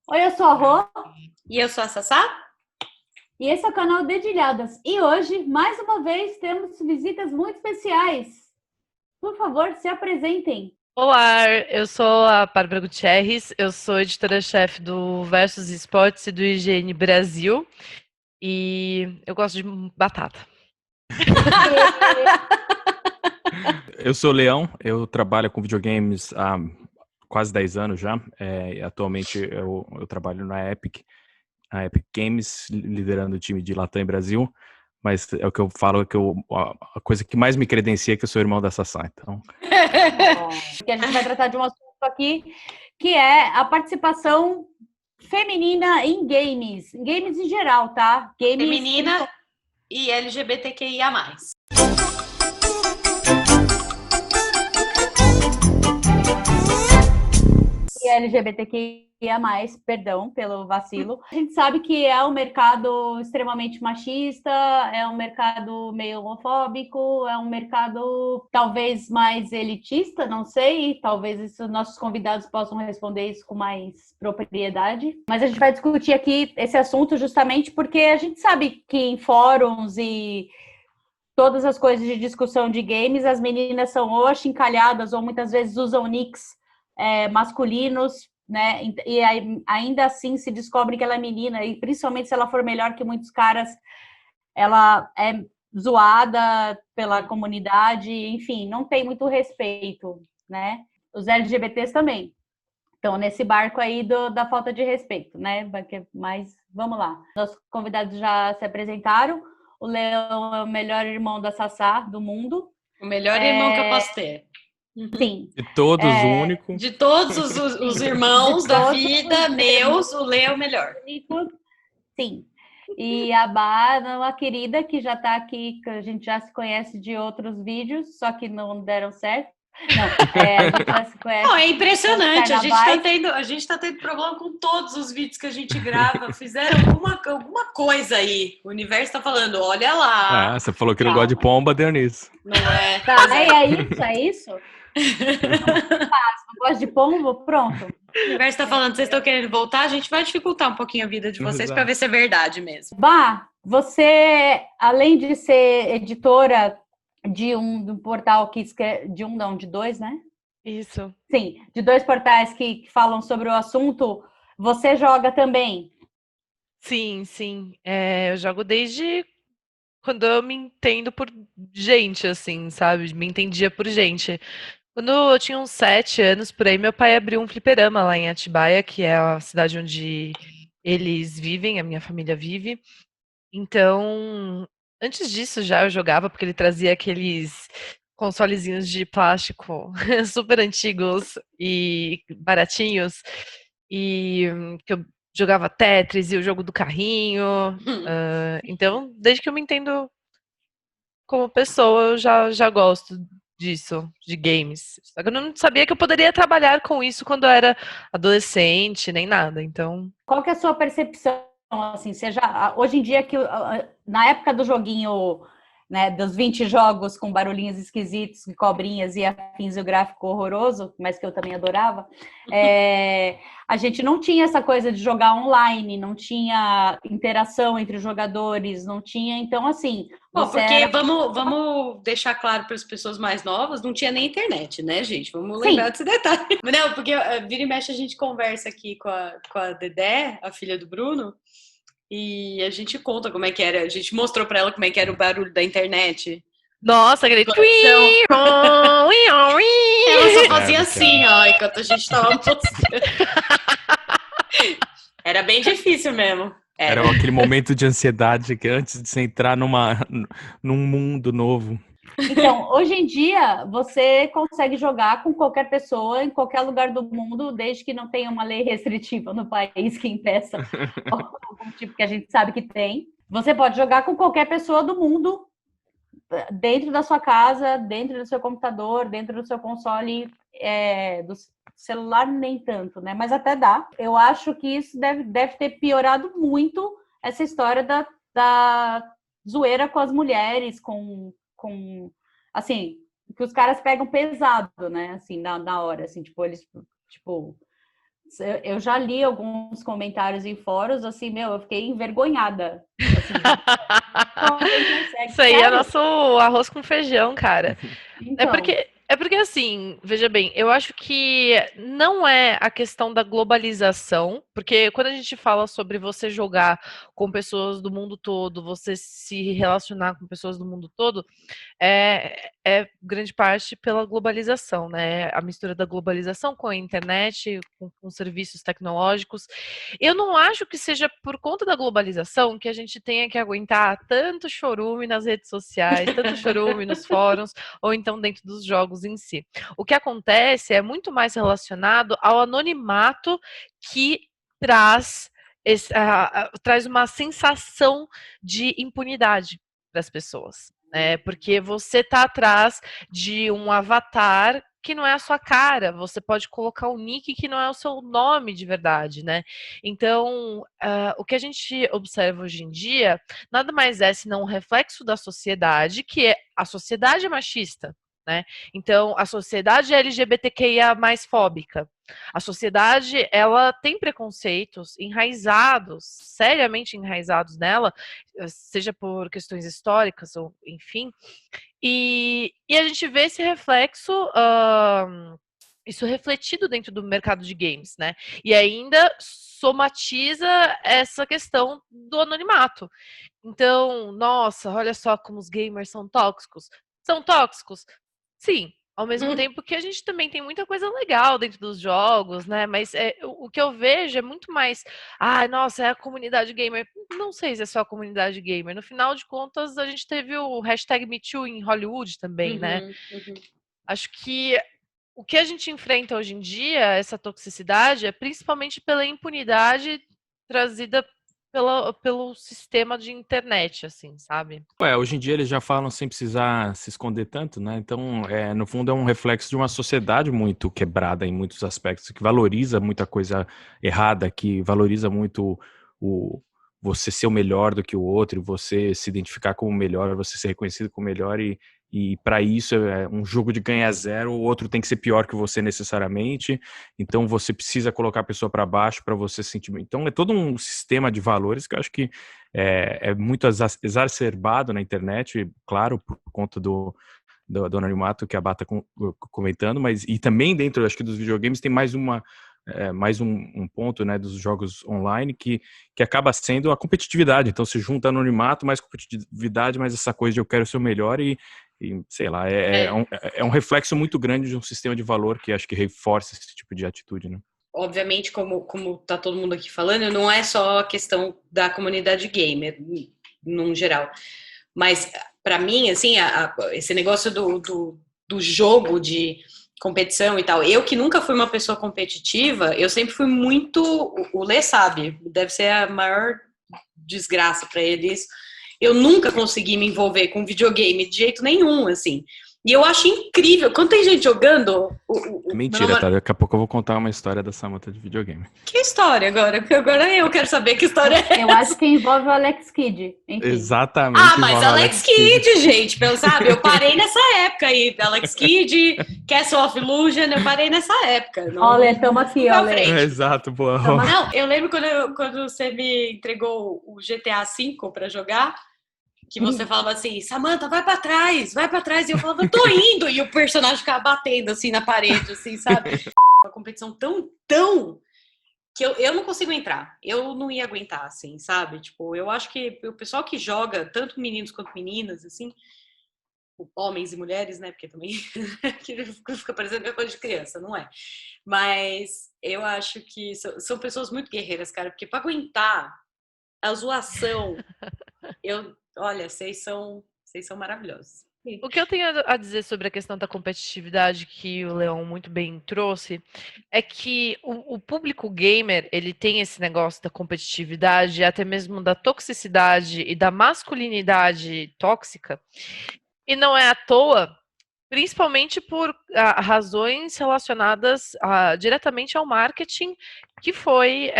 Oi, eu sou a Rô E eu sou a Sassá? e esse é o canal Dedilhadas. E hoje, mais uma vez, temos visitas muito especiais. Por favor, se apresentem. Olá, eu sou a Bárbara Gutierrez, eu sou editora-chefe do Versus Esportes e do IGN Brasil e eu gosto de batata. Eu sou o Leão, eu trabalho com videogames há quase 10 anos já. Atualmente eu trabalho na Epic Games, liderando o time de Latam e Brasil. Mas é o que eu falo, a coisa que mais me credencia é que eu sou irmão da Sassá. Então, Porque a gente vai tratar de um assunto aqui que é a participação feminina em games em geral, tá? Games Feminina e LGBTQIA+. e LGBTQIA+, perdão pelo vacilo. A gente sabe que é um mercado extremamente machista, é um mercado meio homofóbico, é um mercado talvez mais elitista, não sei, talvez isso, nossos convidados possam responder isso com mais propriedade. Mas a gente vai discutir aqui esse assunto justamente porque a gente sabe que em fóruns e todas as coisas de discussão de games, as meninas são ou achincalhadas ou muitas vezes usam nicks masculinos, né? E ainda assim se descobre que ela é menina, e principalmente se ela for melhor que muitos caras, ela é zoada pela comunidade, enfim, não tem muito respeito, né? Os LGBTs também estão nesse barco aí da falta de respeito, né? Mas vamos lá. Nossos convidados já se apresentaram. O Leão é o melhor irmão da Sassá do mundo. O melhor irmão que eu posso ter. Sim. de todos, o único. De todos os irmãos De da todos vida, meus, o Lê é o melhor. Sim. E a Bá, uma querida que já está aqui, que a gente já se conhece de outros vídeos, só que não deram certo. Não, a gente já se conhece. Não, é impressionante, a gente tá tendo problema com todos os vídeos que a gente grava. Fizeram alguma coisa aí. O universo tá falando, olha lá. Você falou que não gosta de pomba, deu nisso. Não é? Tá, é isso? Não gosto de pombo? Pronto. O universo tá falando, vocês estão querendo voltar? A gente vai dificultar um pouquinho a vida de vocês para ver se é verdade mesmo. Bá, você, além de ser editora de um portal que escreve, de dois, né? Isso. Sim, de dois portais que falam sobre o assunto, você joga também? Sim, sim. Eu jogo desde quando eu me entendo por gente, assim, sabe? Me entendia por gente. Quando eu tinha uns 7 anos, por aí, meu pai abriu um fliperama lá em Atibaia, que é a cidade onde eles vivem, a minha família vive. Então, antes disso já eu jogava, porque ele trazia aqueles consolezinhos de plástico super antigos e baratinhos, e que eu jogava Tetris e o jogo do carrinho. Então, desde que eu me entendo como pessoa, eu já gosto disso, de games. Só que eu não sabia que eu poderia trabalhar com isso quando eu era adolescente, nem nada. Então, Qual que é a sua percepção, assim, hoje em dia, que na época do joguinho, né, dos 20 jogos com barulhinhos esquisitos, cobrinhas e afins, e o gráfico horroroso, mas que eu também adorava, a gente não tinha essa coisa de jogar online, não tinha interação entre os jogadores, não tinha, então, assim... Bom, porque vamos deixar claro para as pessoas mais novas, não tinha nem internet, né, gente? Vamos lembrar desse detalhe. Não, porque vira e mexe a gente conversa aqui com a Dedé, a filha do Bruno, e a gente conta como é que era. A gente mostrou para ela como é que era o barulho da internet. nossa, aquele Ela só fazia assim, ó, enquanto a gente tava mostrando. Era bem difícil mesmo. Era aquele momento de ansiedade que antes de você entrar num mundo novo. Então, hoje em dia, você consegue jogar com qualquer pessoa em qualquer lugar do mundo, desde que não tenha uma lei restritiva no país que impeça algum tipo que a gente sabe que tem. Você pode jogar com qualquer pessoa do mundo, dentro da sua casa, dentro do seu computador, dentro do seu console, do celular nem tanto, né? Mas até dá. Eu acho que isso deve ter piorado muito essa história da zoeira com as mulheres, com assim, que os caras pegam pesado, né? Assim, na hora, assim, tipo, eles, tipo, Eu já li alguns comentários em fóruns, assim, eu fiquei envergonhada. Assim, como alguém consegue? Isso aí é Sério? nosso arroz com feijão, cara. Então, É porque assim, veja bem, eu acho que não é a questão da globalização, porque quando a gente fala sobre você jogar com pessoas do mundo todo, você se relacionar com pessoas do mundo todo, é grande parte pela globalização, né? A mistura da globalização com a internet, com serviços tecnológicos. Eu não acho que seja por conta da globalização que a gente tenha que aguentar tanto chorume nas redes sociais, tanto chorume nos fóruns, ou então dentro dos jogos em si. O que acontece é muito mais relacionado ao anonimato que traz, traz uma sensação de impunidade para as pessoas. Porque você está atrás de um avatar que não é a sua cara, você pode colocar um nick que não é o seu nome de verdade, né? Então, o que a gente observa hoje em dia nada mais é senão um reflexo da sociedade, que é a sociedade machista, né? Então, a sociedade LGBTQIA mais fóbica. A sociedade, ela tem preconceitos enraizados, seriamente enraizados nela, seja por questões históricas ou enfim, e a gente vê esse reflexo, isso refletido dentro do mercado de games, né? E ainda somatiza essa questão do anonimato. Então, nossa, olha só como os gamers são tóxicos. São tóxicos? Sim. Ao mesmo tempo que a gente também tem muita coisa legal dentro dos jogos, né? Mas o que eu vejo é muito mais. Ah, nossa, é a comunidade gamer. Não sei se é só a comunidade gamer. No final de contas, a gente teve o hashtag MeToo em Hollywood também, né? Acho que o que a gente enfrenta hoje em dia, essa toxicidade, é principalmente pela impunidade trazida pelo sistema de internet, assim, sabe? Hoje em dia eles já falam sem precisar se esconder tanto, né? Então, no fundo, é um reflexo de uma sociedade muito quebrada em muitos aspectos, que valoriza muita coisa errada, que valoriza muito o você ser o melhor do que o outro, você se identificar como o melhor, você ser reconhecido como o melhor, e para isso é um jogo de ganha zero, o outro tem que ser pior que você necessariamente, então você precisa colocar a pessoa para baixo para você se sentir. Então, é todo um sistema de valores que eu acho que é muito exacerbado na internet, claro, por conta do anonimato que a Bata comentando, mas e também dentro, acho que dos videogames tem mais um ponto, né, dos jogos online que acaba sendo a competitividade. Então se junta anonimato, mais competitividade, mais essa coisa de eu quero ser o melhor e sei lá, é um reflexo muito grande de um sistema de valor que acho que reforça esse tipo de atitude, né? Obviamente, como tá todo mundo aqui falando, não é só a questão da comunidade gamer, num geral. Mas, para mim, assim, esse negócio do jogo de competição e tal, eu que nunca fui uma pessoa competitiva, eu sempre fui muito... O Lê sabe, deve ser a maior desgraça para eles. Eu nunca consegui me envolver com videogame de jeito nenhum, assim. E eu acho incrível. Quando tem gente jogando... Mentira, tá? Daqui a pouco eu vou contar uma história da Samantha de videogame. Que história agora? Porque agora eu quero saber que história é essa. Eu acho que envolve o Alex Kidd. Enfim. Exatamente. Ah, mas Alex Kidd, gente, sabe? Eu parei nessa época aí. Alex Kidd, Castle of Illusion, eu parei nessa época. Olha, estamos aqui, olha. Exato, boa. Não, eu lembro quando você me entregou o GTA V pra jogar, que você falava assim, Samantha, vai pra trás, e eu falava, tô indo, e o personagem ficava batendo assim na parede, assim, sabe? Uma competição tão que eu não consigo entrar, eu não ia aguentar, assim, sabe? Tipo, eu acho que o pessoal que joga, tanto meninos quanto meninas, assim, homens e mulheres, né? Porque também fica parecendo que é coisa de criança, não é? Mas eu acho que são pessoas muito guerreiras, cara, porque pra aguentar a zoação, olha, vocês são maravilhosos. O que eu tenho a dizer sobre a questão da competitividade que o Leão muito bem trouxe é que o público gamer, ele tem esse negócio da competitividade, até mesmo da toxicidade e da masculinidade tóxica, e não é à toa, principalmente por razões relacionadas diretamente ao marketing que foi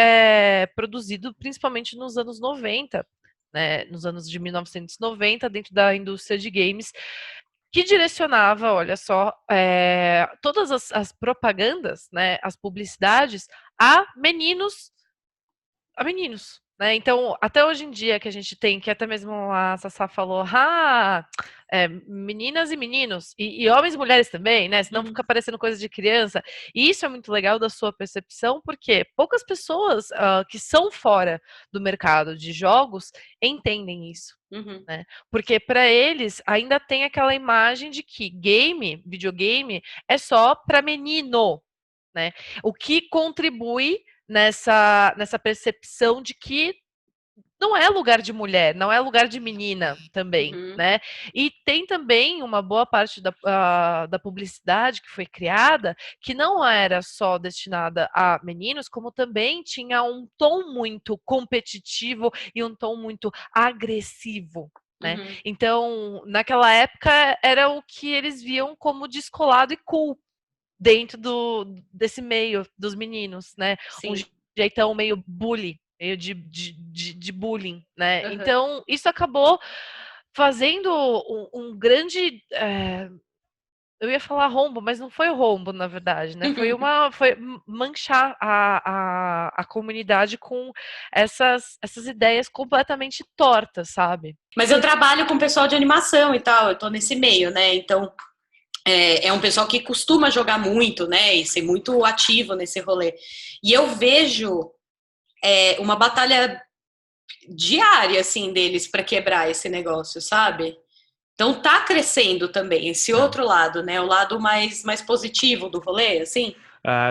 produzido principalmente nos anos 90, né, nos anos de 1990, dentro da indústria de games, que direcionava, olha só, todas as propagandas, né, as publicidades a meninos, né? Então, até hoje em dia que a gente tem, que até mesmo a Sassá falou, meninas e meninos, e homens e mulheres também, né? Senão fica parecendo coisa de criança. E isso é muito legal da sua percepção, porque poucas pessoas que são fora do mercado de jogos entendem isso. Né? Porque para eles ainda tem aquela imagem de que videogame, é só para menino, né? O que contribui nessa percepção de que não é lugar de mulher, não é lugar de menina também, né? E tem também uma boa parte da publicidade que foi criada que não era só destinada a meninos, como também tinha um tom muito competitivo e um tom muito agressivo. Né? Então, naquela época, era o que eles viam como descolado e cool dentro desse meio dos meninos, né? Sim. Um jeitão meio bully, meio de bullying, né? Então, isso acabou fazendo um grande... eu ia falar rombo, mas não foi o rombo, na verdade, né? Foi manchar a comunidade com essas ideias completamente tortas, sabe? Mas eu trabalho com pessoal de animação e tal, eu tô nesse meio, né? Então, é um pessoal que costuma jogar muito, né? E ser muito ativo nesse rolê. E eu vejo uma batalha diária, assim, deles para quebrar esse negócio, sabe? Então tá crescendo também esse outro lado, né? O lado mais positivo do rolê, assim.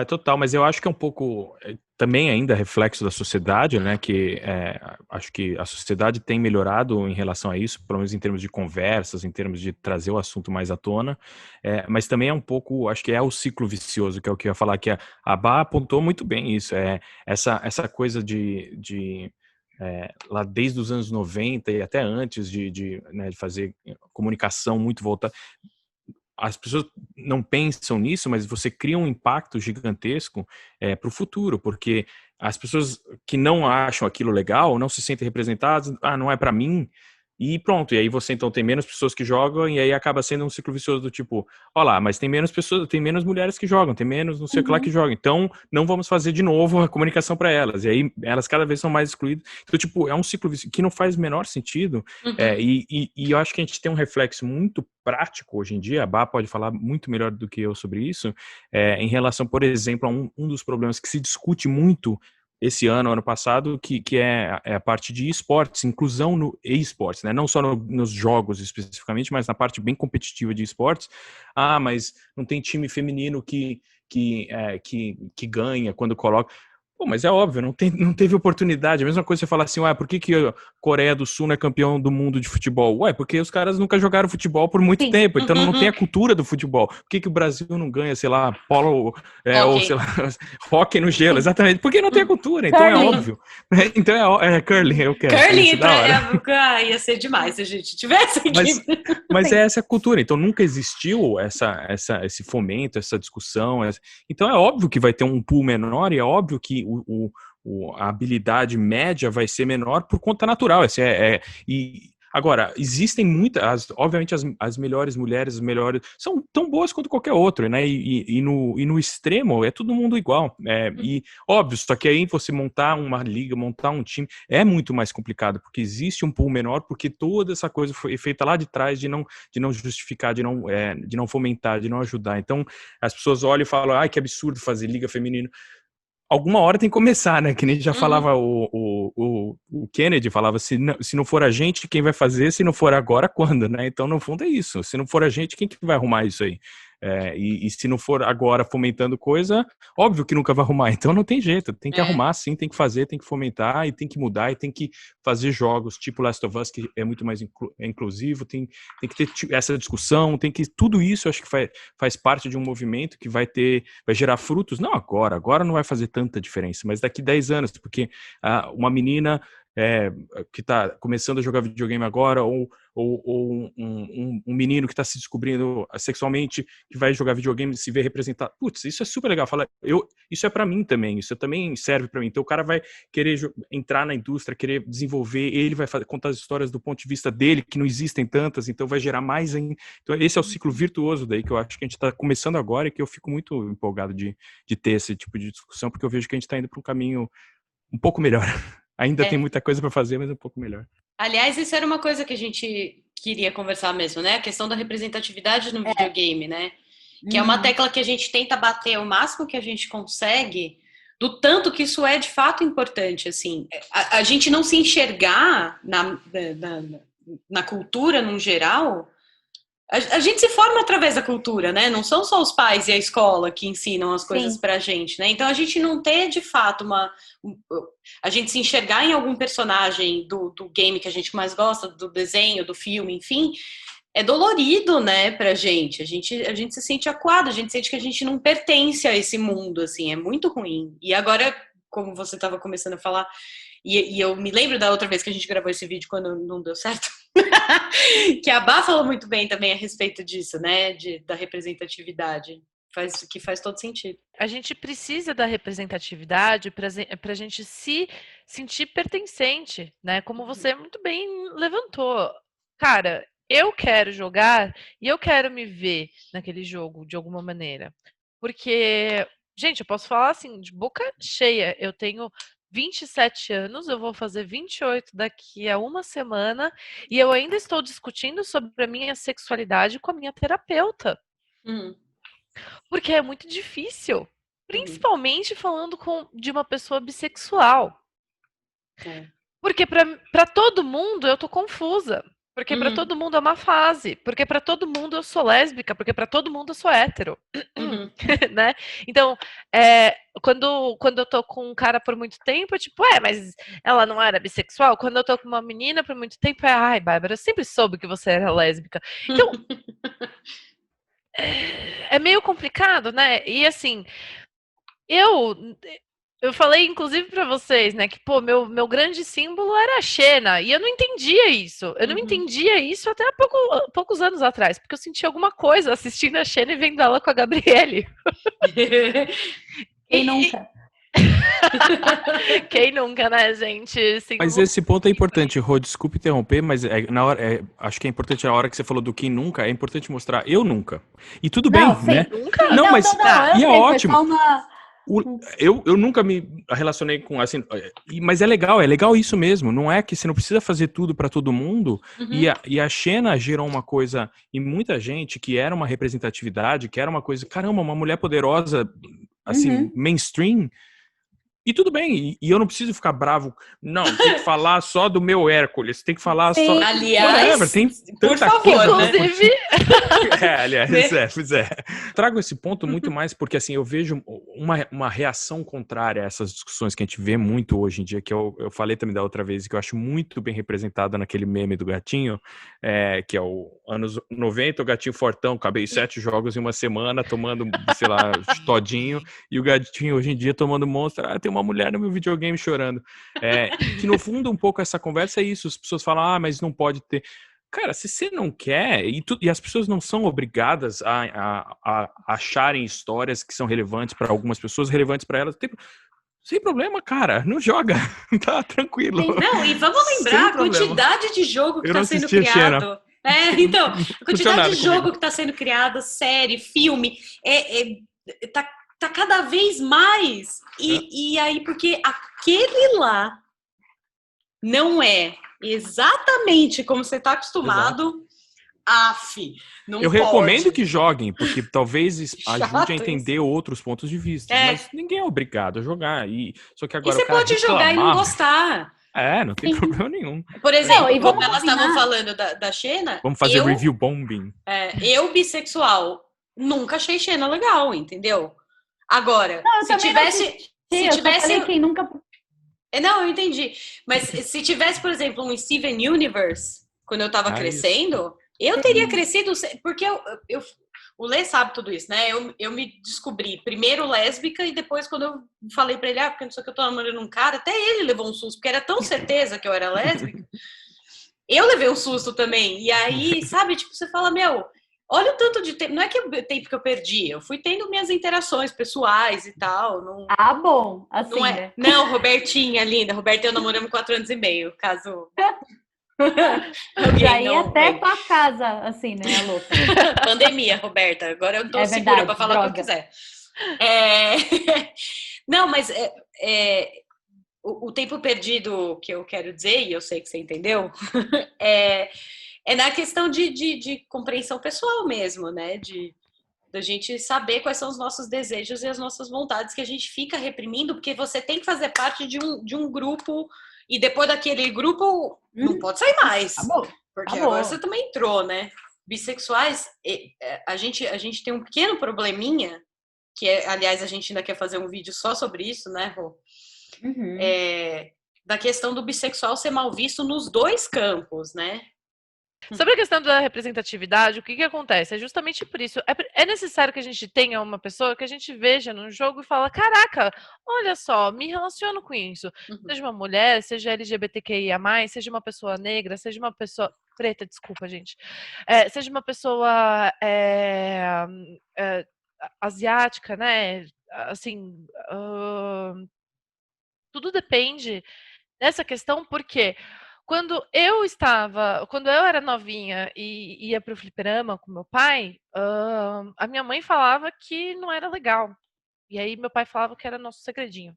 Total, mas eu acho que é um pouco também ainda reflexo da sociedade, né? Que acho que a sociedade tem melhorado em relação a isso, pelo menos em termos de conversas, em termos de trazer o assunto mais à tona. Mas também é um pouco, acho que é o ciclo vicioso, que é o que eu ia falar, que a Bá apontou muito bem isso. Essa coisa lá desde os anos 90 e até antes de fazer comunicação muito voltada. As pessoas não pensam nisso, mas você cria um impacto gigantesco para o futuro, porque as pessoas que não acham aquilo legal, não se sentem representadas, não é para mim, e pronto, e aí você então tem menos pessoas que jogam, e aí acaba sendo um ciclo vicioso do tipo, ó lá, mas tem menos pessoas, tem menos mulheres que jogam, tem menos não sei o que lá que jogam, então não vamos fazer de novo a comunicação para elas, e aí elas cada vez são mais excluídas, então tipo, é um ciclo que não faz o menor sentido, e eu acho que a gente tem um reflexo muito prático hoje em dia, a Bá pode falar muito melhor do que eu sobre isso, em relação, por exemplo, a um dos problemas que se discute muito esse ano passado, que é a parte de esportes, inclusão no esportes, né? Não só nos jogos especificamente, mas na parte bem competitiva de esportes. Mas não tem time feminino que ganha quando coloca. Pô, mas é óbvio, não teve oportunidade. A mesma coisa você falar assim, por que a Coreia do Sul não é campeão do mundo de futebol? Porque os caras nunca jogaram futebol por muito tempo, então não tem a cultura do futebol. Por que o Brasil não ganha, sei lá, polo, ou sei lá, hóquei no gelo? Exatamente, porque não tem a cultura, então é óbvio. Então curling, eu quero. Curling ia ser demais se a gente tivesse aqui. Mas é essa cultura, então nunca existiu esse fomento, essa discussão. Então é óbvio que vai ter um pool menor e é óbvio que a habilidade média vai ser menor por conta natural. Agora, existem obviamente as melhores mulheres, as melhores, são tão boas quanto qualquer outra, né? E no extremo é todo mundo igual. E óbvio, só que aí você montar uma liga, montar um time, é muito mais complicado, porque existe um pool menor, porque toda essa coisa foi feita lá de trás de não justificar, de não fomentar, de não ajudar. Então, as pessoas olham e falam, que absurdo fazer liga feminina. Alguma hora tem que começar, né? Que nem já falava o Kennedy, falava, se não for a gente, quem vai fazer? Se não for agora, quando, né? Então, no fundo, é isso. Se não for a gente, quem que vai arrumar isso aí? E se não for agora fomentando coisa, óbvio que nunca vai arrumar. Então, não tem jeito. Tem que arrumar, sim, tem que fazer, tem que fomentar, e tem que mudar, e tem que fazer jogos tipo Last of Us, que é muito mais inclusivo, tem que ter essa discussão, tudo isso, acho que faz parte de um movimento que vai gerar frutos, não agora não vai fazer tanta diferença, mas daqui 10 anos, porque uma menina que está começando a jogar videogame agora, ou um menino que está se descobrindo sexualmente, que vai jogar videogame e se vê representado. Putz, isso é super legal. Isso é para mim também, isso também serve para mim. Então o cara vai querer entrar na indústria, querer desenvolver, ele vai contar as histórias do ponto de vista dele, que não existem tantas, então vai gerar mais ainda. Então esse é o ciclo virtuoso daí, que eu acho que a gente está começando agora e que eu fico muito empolgado de ter esse tipo de discussão, porque eu vejo que a gente está indo para um caminho um pouco melhor. Ainda tem muita coisa para fazer, mas um pouco melhor. Aliás, isso era uma coisa que a gente queria conversar mesmo, né? A questão da representatividade no videogame, né? Que é uma tecla que a gente tenta bater o máximo que a gente consegue, do tanto que isso é de fato importante, assim. A gente não se enxergar na cultura, no geral. A gente se forma através da cultura, né? Não são só os pais e a escola que ensinam as coisas pra gente, né? Então a gente não ter de fato a gente se enxergar em algum personagem do game que a gente mais gosta, do desenho, do filme, enfim, é dolorido, né, pra gente. A gente se sente acuado, a gente sente que a gente não pertence a esse mundo, assim, é muito ruim. E agora, como você estava começando a falar, e eu me lembro da outra vez que a gente gravou esse vídeo quando não deu certo, que a Bá falou muito bem também a respeito disso, né, da representatividade, que faz todo sentido. A gente precisa da representatividade para a gente se sentir pertencente, né, como você muito bem levantou. Cara, eu quero jogar e eu quero me ver naquele jogo de alguma maneira, porque, gente, eu posso falar assim, de boca cheia, eu tenho 27 anos, eu vou fazer 28 daqui a uma semana e eu ainda estou discutindo sobre a minha sexualidade com a minha terapeuta. Porque é muito difícil, principalmente falando de uma pessoa bissexual. Porque para todo mundo eu tô confusa. Porque para todo mundo é uma fase. Porque para todo mundo eu sou lésbica. Porque para todo mundo eu sou hétero. Né? Então, quando eu tô com um cara por muito tempo, é tipo, mas ela não era bissexual? Quando eu tô com uma menina por muito tempo, ai, Bárbara, eu sempre soube que você era lésbica. Então, é meio complicado, né? E assim, eu falei, inclusive, pra vocês, né, que, pô, meu grande símbolo era a Xena, e eu não entendia isso. Eu não entendia isso até há poucos anos atrás, porque eu sentia alguma coisa assistindo a Xena e vendo ela com a Gabriele. Quem nunca? Quem nunca, né, gente? Sim, mas esse ponto é importante, Rô, desculpe interromper, mas acho que é importante na hora que você falou do quem nunca, é importante mostrar eu nunca. E tudo bem, né? Nunca? Não, mas e é ótimo. Uma... Eu nunca me relacionei com, assim, mas é legal isso mesmo, não é que você não precisa fazer tudo para todo mundo, e a Xena gerou uma coisa em muita gente que era uma representatividade, que era uma coisa, caramba, uma mulher poderosa, assim, mainstream. E tudo bem, e eu não preciso ficar bravo. Não, tem que falar só do meu Hércules, tem que falar só... Aliás, tem por tanta favor, coisa, né? Inclusive... Pois é. Trago esse ponto muito mais porque, assim, eu vejo uma reação contrária a essas discussões que a gente vê muito hoje em dia, que eu falei também da outra vez, que eu acho muito bem representado naquele meme do gatinho, que é o anos 90, o gatinho fortão, acabei 7 jogos em uma semana, tomando, sei lá, todinho, e o gatinho hoje em dia tomando Monster, tem uma mulher no meu videogame chorando. Que no fundo um pouco essa conversa é isso, as pessoas falam, mas não pode ter. Cara, se você não quer, e as pessoas não são obrigadas a acharem histórias que são relevantes para algumas pessoas, relevantes para elas, sem problema, cara, não joga, tá tranquilo. Não, e vamos lembrar a quantidade de jogo que está sendo criado. Então, a quantidade de jogo que está sendo criado, série, filme, tá cada vez mais. E aí, porque aquele lá não é exatamente como você está acostumado, não recomendo que joguem, porque talvez ajude a entender outros pontos de vista, mas ninguém é obrigado a jogar. Só que agora você pode jogar e não gostar. Não tem problema nenhum. Por exemplo, quando elas estavam falando da Xena... Vamos fazer review bombing. Eu, bissexual, nunca achei Xena legal, entendeu? Agora, se tivesse quem nunca... Não, eu entendi. Mas se tivesse, por exemplo, um Steven Universe, quando eu tava crescendo, eu teria crescido... Porque O Lê sabe tudo isso, né? Eu me descobri primeiro lésbica e depois quando eu falei pra ele, porque não sei o que eu tô namorando um cara, até ele levou um susto, porque era tão certeza que eu era lésbica. Eu levei um susto também. E aí, sabe, tipo, você fala, olha o tanto de tempo. Não é que o tempo que eu perdi, eu fui tendo minhas interações pessoais e tal. Não, bom, assim, não é. né? Não, Robertinha, linda. Roberta e eu namoramos 4 anos e meio, caso. Já ia até tua casa, assim, né, a louca. Pandemia, Roberta. Agora eu tô segura pra falar o que eu quiser. Não, mas o tempo perdido que eu quero dizer, e eu sei que você entendeu, é na questão de compreensão pessoal mesmo, né? Da gente saber quais são os nossos desejos e as nossas vontades que a gente fica reprimindo, porque você tem que fazer parte de um grupo, e depois daquele grupo não pode sair mais. Porque agora você também entrou, né? Bissexuais, a gente tem um pequeno probleminha, que aliás, a gente ainda quer fazer um vídeo só sobre isso, né, Rô? Da questão do bissexual ser mal visto nos dois campos, né? Sobre a questão da representatividade, o que acontece? É justamente por isso. É necessário que a gente tenha uma pessoa que a gente veja no jogo e fala, caraca, olha só, me relaciono com isso. Seja uma mulher, seja LGBTQIA+, seja uma pessoa negra, seja uma pessoa... Preta, desculpa, gente. Seja uma pessoa asiática, né? Assim, tudo depende dessa questão, porque quando eu era novinha e ia pro fliperama com meu pai, a minha mãe falava que não era legal. E aí meu pai falava que era nosso segredinho.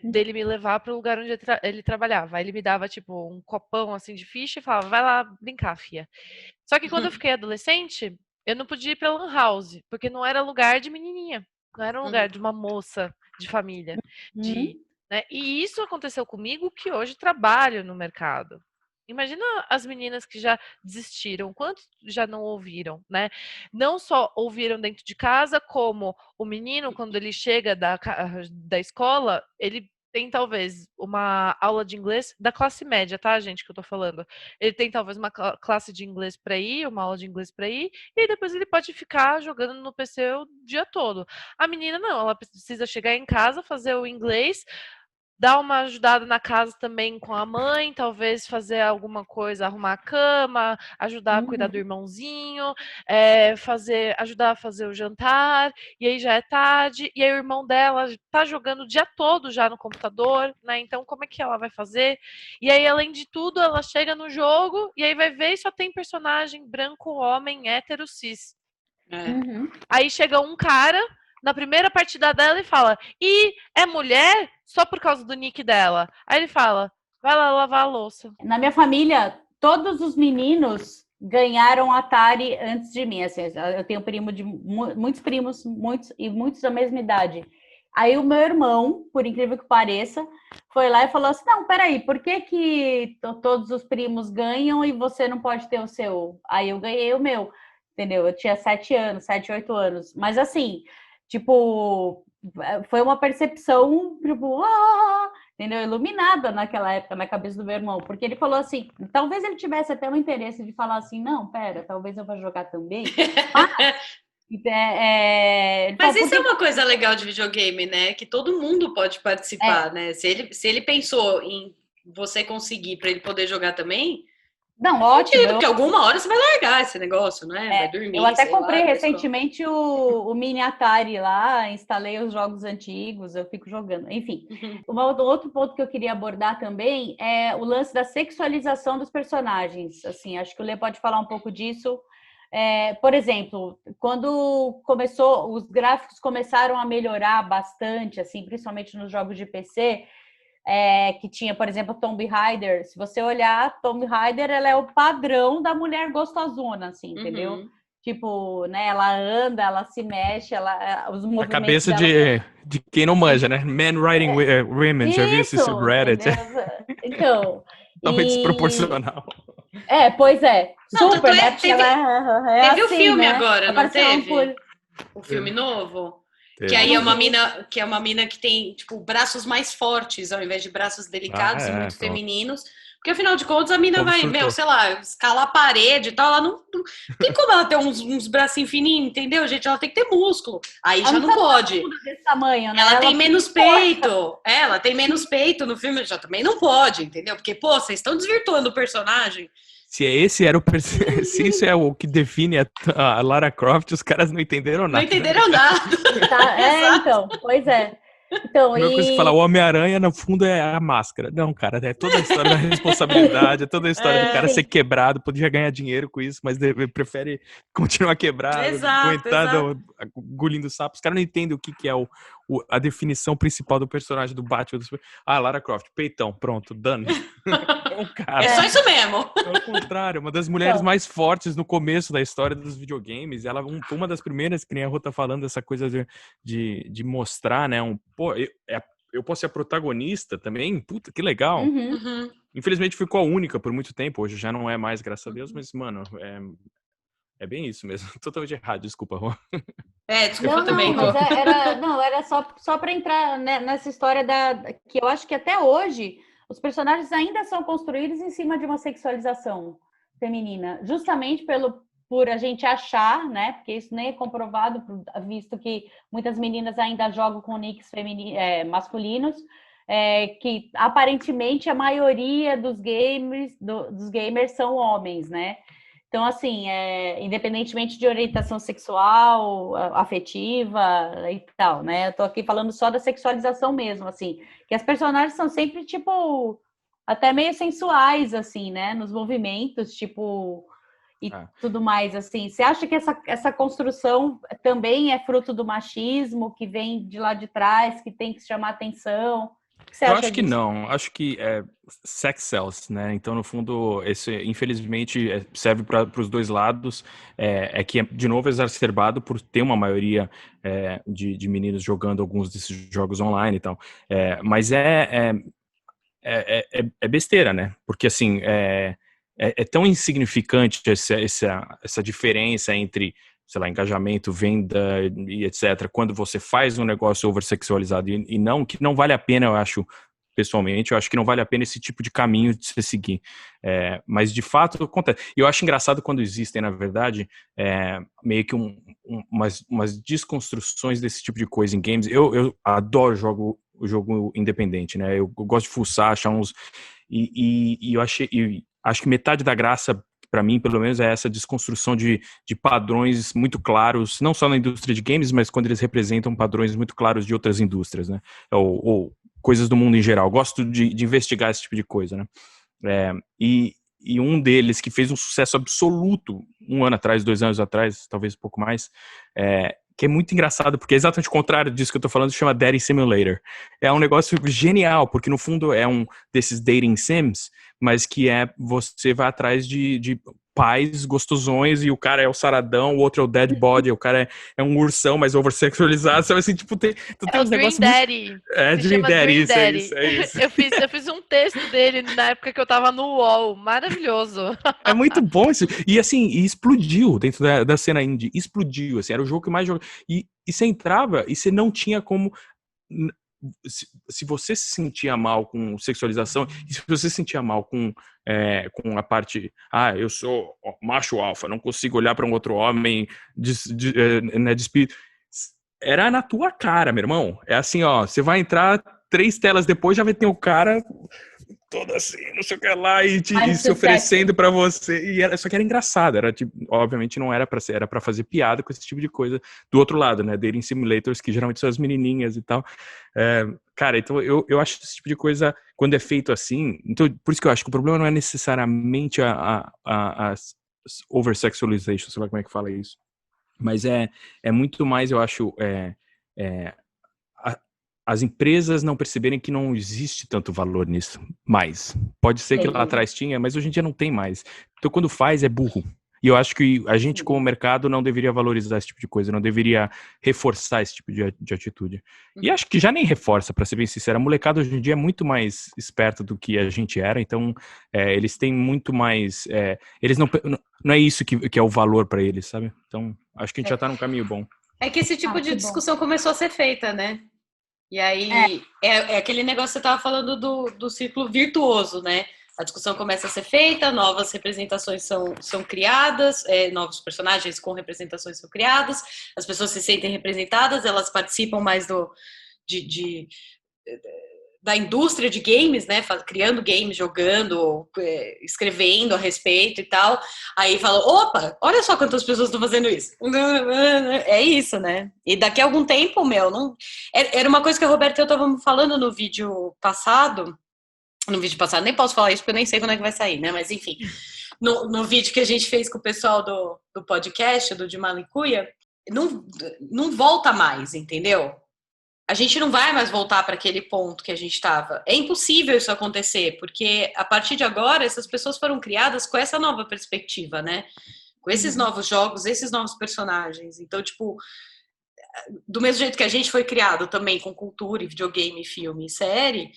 Dele me levar para o lugar onde ele trabalhava. Aí ele me dava, tipo, um copão, assim, de ficha e falava, vai lá brincar, fia. Só que quando eu fiquei adolescente, eu não podia ir pra lan house, porque não era lugar de menininha. Não era um lugar de uma moça de família. Né? E isso aconteceu comigo, que hoje trabalho no mercado. Imagina as meninas que já desistiram, quantos já não ouviram, né? Não só ouviram dentro de casa, como o menino, quando ele chega da escola, ele tem talvez uma aula de inglês da classe média, tá, gente, que eu tô falando. Ele tem talvez uma classe de inglês para ir, uma aula de inglês para ir, e depois ele pode ficar jogando no PC o dia todo. A menina não, ela precisa chegar em casa, fazer o inglês, dar uma ajudada na casa também com a mãe, talvez fazer alguma coisa, arrumar a cama, ajudar a cuidar do irmãozinho, ajudar a fazer o jantar, e aí já é tarde, e aí o irmão dela tá jogando o dia todo já no computador, né? Então como é que ela vai fazer? E aí, além de tudo, ela chega no jogo e aí vai ver e só tem personagem branco, homem, hétero, cis. Aí chega um cara na primeira partida dela e fala, e é mulher só por causa do nick dela. Aí ele fala, vai lá lavar a louça. Na minha família, todos os meninos ganharam Atari antes de mim. Assim, eu tenho muitos primos, muitos da mesma idade. Aí o meu irmão, por incrível que pareça, foi lá e falou assim, não, peraí, por que todos os primos ganham e você não pode ter o seu? Aí eu ganhei o meu, entendeu? Eu tinha 7 anos, 7, 8 anos. Mas assim... Tipo, foi uma percepção, tipo, entendeu? Iluminada naquela época na cabeça do meu irmão, porque ele falou assim, talvez ele tivesse até um interesse de falar assim, não, pera, talvez eu vá jogar também. Mas isso é uma coisa legal de videogame, né? Que todo mundo pode participar, né? Se ele pensou em você conseguir para ele poder jogar também... Não, ótimo. Porque alguma hora você vai largar esse negócio, né? Vai dormir. Eu até comprei recentemente o mini Atari lá, instalei os jogos antigos, eu fico jogando. Enfim, outro ponto que eu queria abordar também é o lance da sexualização dos personagens. Assim, acho que o Lê pode falar um pouco disso. Por exemplo, quando os gráficos começaram a melhorar bastante, assim, principalmente nos jogos de PC. Que tinha, por exemplo, Tomb Raider. Se você olhar, Tomb Raider, ela é o padrão da mulher gostosona, assim, entendeu? Tipo, né, ela anda, ela se mexe, os movimentos a cabeça dela... de quem não manja, né? Men riding women, já viu esse Reddit? Então... Totalmente desproporcional. Pois é. Não, super, né? Teve o filme, né? Agora, não teve? O filme novo? Que aí é uma mina que tem, tipo, braços mais fortes, ao invés de braços delicados e muito femininos. Porque, afinal de contas, a mina vai, sei lá, escalar a parede e tal. Ela não tem como ela ter uns bracinhos fininhos, entendeu, gente? Ela tem que ter músculo. Aí ela já não pode. Desse tamanho, né? Ela tem menos peito. Ela tem menos peito no filme, já também não pode, entendeu? Porque, pô, vocês estão desvirtuando o personagem. Se isso é o que define a Lara Croft, os caras não entenderam nada. Não entenderam nada. Então, pois é. Então, a coisa que fala, o Homem-Aranha, no fundo, é a máscara. Não, cara, é toda a história da responsabilidade, é toda a história do cara ser quebrado, podia ganhar dinheiro com isso, mas prefere continuar quebrado, aguentando, engolindo sapo. Os caras não entendem o que é a definição principal do personagem do Batman. Lara Croft, peitão, pronto, dano. É só isso mesmo. Pelo contrário, uma das mulheres mais fortes no começo da história dos videogames. Ela foi uma das primeiras, que nem a Rô tá falando, essa coisa de mostrar, né? Eu posso ser a protagonista também? Puta, que legal. Uhum. Infelizmente ficou a única por muito tempo. Hoje já não é mais, graças a Deus. Mas, mano, é bem isso mesmo. Totalmente errado, desculpa, Rô. Desculpa também, Rô. Era só pra entrar nessa história que eu acho que até hoje os personagens ainda são construídos em cima de uma sexualização feminina, justamente por a gente achar, né? Porque isso nem é comprovado, visto que muitas meninas ainda jogam com nicks masculinos, que aparentemente a maioria dos gamers são homens, né? Então, assim, independentemente de orientação sexual, afetiva e tal, né? Eu tô aqui falando só da sexualização mesmo, assim, que as personagens são sempre, tipo, até meio sensuais, assim, né? Nos movimentos, tipo, e tudo mais, assim. Você acha que essa construção também é fruto do machismo, que vem de lá de trás, que tem que chamar atenção? Eu acho que não, acho que é sex sells, né? Então, no fundo, infelizmente serve para os dois lados. Que de novo, exacerbado por ter uma maioria de meninos jogando alguns desses jogos online e tal. Mas é besteira, né? Porque, assim, é tão insignificante essa diferença entre, sei lá, engajamento, venda e etc. Quando você faz um negócio oversexualizado e não, que não vale a pena, eu acho, pessoalmente, eu acho que não vale a pena esse tipo de caminho de se seguir. Mas, de fato, acontece. E eu acho engraçado quando existem, na verdade, meio que umas desconstruções desse tipo de coisa em games. Eu adoro o jogo independente, né? Eu gosto de fuçar, achar uns... E eu acho que metade da graça, para mim, pelo menos, é essa desconstrução de padrões muito claros, não só na indústria de games, mas quando eles representam padrões muito claros de outras indústrias, né? Ou coisas do mundo em geral. Gosto de investigar esse tipo de coisa, né? E um deles que fez um sucesso absoluto 1 ano atrás, 2 anos atrás, talvez um pouco mais, que é muito engraçado, porque é exatamente o contrário disso que eu tô falando, se chama Dating Simulator. É um negócio genial, porque no fundo é um desses dating sims, mas que você vai atrás de pais gostosões, e o cara é o saradão, o outro é o dead body, o cara é um ursão, mas oversexualizado, sabe assim, tipo, tem uns negócios... Daddy. Dream Daddy, é isso. Eu fiz um texto dele na época que eu tava no UOL, maravilhoso. É muito bom isso. E assim, explodiu dentro da cena indie, explodiu, assim, era o jogo que mais jogava. E você entrava e você não tinha como... Se você se sentia mal com sexualização, e se você se sentia mal com a parte, eu sou macho alfa, não consigo olhar para um outro homem de espírito, era na tua cara, meu irmão. É assim, ó, você vai entrar 3 telas depois, já vai ter o cara todo assim, não sei o que lá, e se oferecendo pra você. Só que era engraçado, era tipo, obviamente não era pra ser, era pra fazer piada com esse tipo de coisa. Do outro lado, né, dating simulators, que geralmente são as menininhas e tal. Cara, então eu acho esse tipo de coisa, quando é feito assim, então por isso que eu acho que o problema não é necessariamente a over-sexualization, sei lá como é que fala isso. Mas é muito mais, eu acho, as empresas não perceberem que não existe tanto valor nisso mais. Pode ser que lá atrás tinha, mas hoje em dia não tem mais. Então, quando faz, é burro. E eu acho que a gente, como mercado, não deveria valorizar esse tipo de coisa, não deveria reforçar esse tipo de atitude. E acho que já nem reforça, para ser bem sincero. A molecada hoje em dia é muito mais esperta do que a gente era, então eles têm muito mais... eles não é isso que é o valor para eles, sabe? Então, acho que a gente já tá num caminho bom. É que esse tipo de discussão começou a ser feita, né? E aí, é aquele negócio que você tava falando do círculo virtuoso, né? A discussão começa a ser feita, novas representações são criadas, novos personagens com representações são criadas, as pessoas se sentem representadas, elas participam mais da indústria de games, né, criando games, jogando, escrevendo a respeito e tal, aí fala, opa, olha só quantas pessoas estão fazendo isso. É isso, né? E daqui a algum tempo, não... Era uma coisa que a Roberta e eu estávamos falando no vídeo passado, nem posso falar isso porque eu nem sei quando é que vai sair, né, mas enfim, no vídeo que a gente fez com o pessoal do podcast, do de Malicuia, não volta mais, entendeu? A gente não vai mais voltar para aquele ponto que a gente estava. É impossível isso acontecer, porque a partir de agora, essas pessoas foram criadas com essa nova perspectiva, né? Com esses novos jogos, esses novos personagens. Então, tipo, do mesmo jeito que a gente foi criado também com cultura, e videogame, filme e série,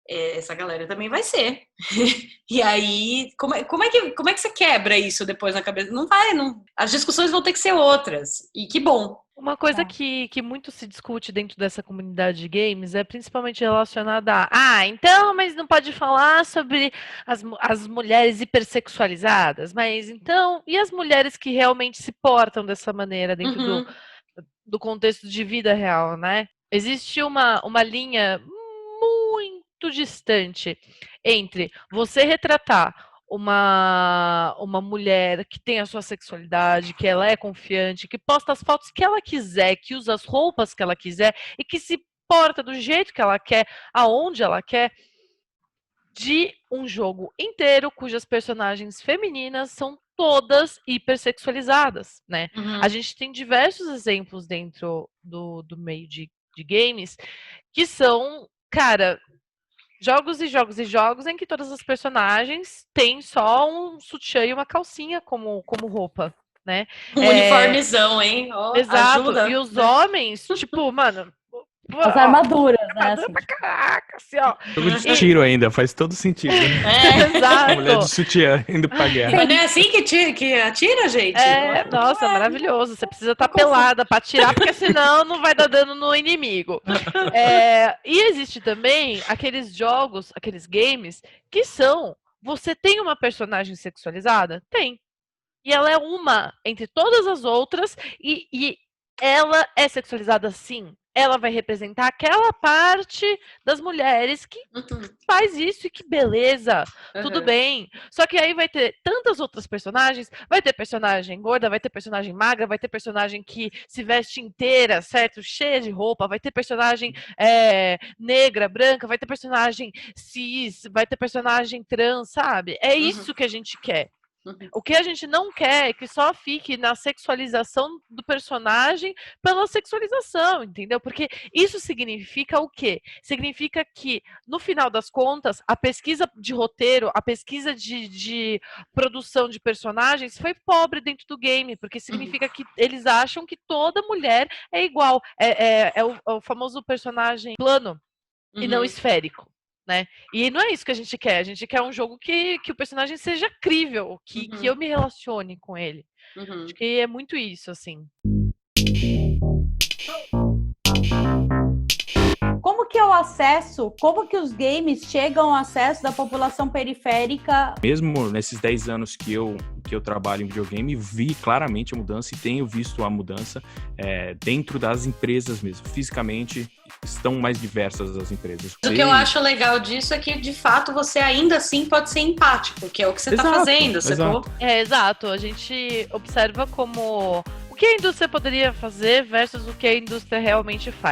essa galera também vai ser. E aí, como é que você quebra isso depois na cabeça? Não vai, não. As discussões vão ter que ser outras. E que bom. Uma coisa que muito se discute dentro dessa comunidade de games é principalmente relacionada então, mas não pode falar sobre as mulheres hipersexualizadas, mas então, e as mulheres que realmente se portam dessa maneira dentro do contexto de vida real, né? Existe uma linha muito distante entre você retratar uma mulher que tem a sua sexualidade, que ela é confiante, que posta as fotos que ela quiser, que usa as roupas que ela quiser e que se porta do jeito que ela quer, aonde ela quer, de um jogo inteiro cujas personagens femininas são todas hipersexualizadas, né? A gente tem diversos exemplos dentro do meio de games que são, cara, jogos e jogos e jogos em que todas as personagens têm só um sutiã e uma calcinha como roupa, né? Uniformezão, hein? Exato. Ajuda. E os homens, tipo, mano... As armaduras, né? Armadura pra caraca, assim, ó. Jogo de tiro ainda, faz todo sentido. Exato. A mulher de sutiã indo pra guerra. Mas não é assim que atira, gente? Nossa, maravilhoso. Você precisa estar pelada pra atirar, porque senão não vai dar dano no inimigo. E existe também aqueles jogos, aqueles games, que são... Você tem uma personagem sexualizada? Tem. E ela é uma entre todas as outras, e ela é sexualizada sim. Ela vai representar aquela parte das mulheres que faz isso e que beleza, tudo bem. Só que aí vai ter tantas outras personagens, vai ter personagem gorda, vai ter personagem magra, vai ter personagem que se veste inteira, certo? Cheia de roupa, vai ter personagem negra, branca, vai ter personagem cis, vai ter personagem trans, sabe? É isso que a gente quer. O que a gente não quer é que só fique na sexualização do personagem pela sexualização, entendeu? Porque isso significa o quê? Significa que, no final das contas, a pesquisa de roteiro, a pesquisa de produção de personagens foi pobre dentro do game, porque significa que eles acham que toda mulher é igual. É o famoso personagem plano e não esférico. Né? E não é isso que a gente quer um jogo que o personagem seja crível, que eu me relacione com ele. Acho que é muito isso, assim. Como que é o acesso, como que os games chegam ao acesso da população periférica? Mesmo nesses 10 anos que eu trabalho em videogame, vi claramente a mudança e tenho visto a mudança dentro das empresas mesmo. Fisicamente, estão mais diversas as empresas. O que eu acho legal disso é que, de fato, você ainda assim pode ser empático, que é o que você está fazendo, sacou? Exato. A gente observa como... o que a indústria poderia fazer versus o que a indústria realmente faz.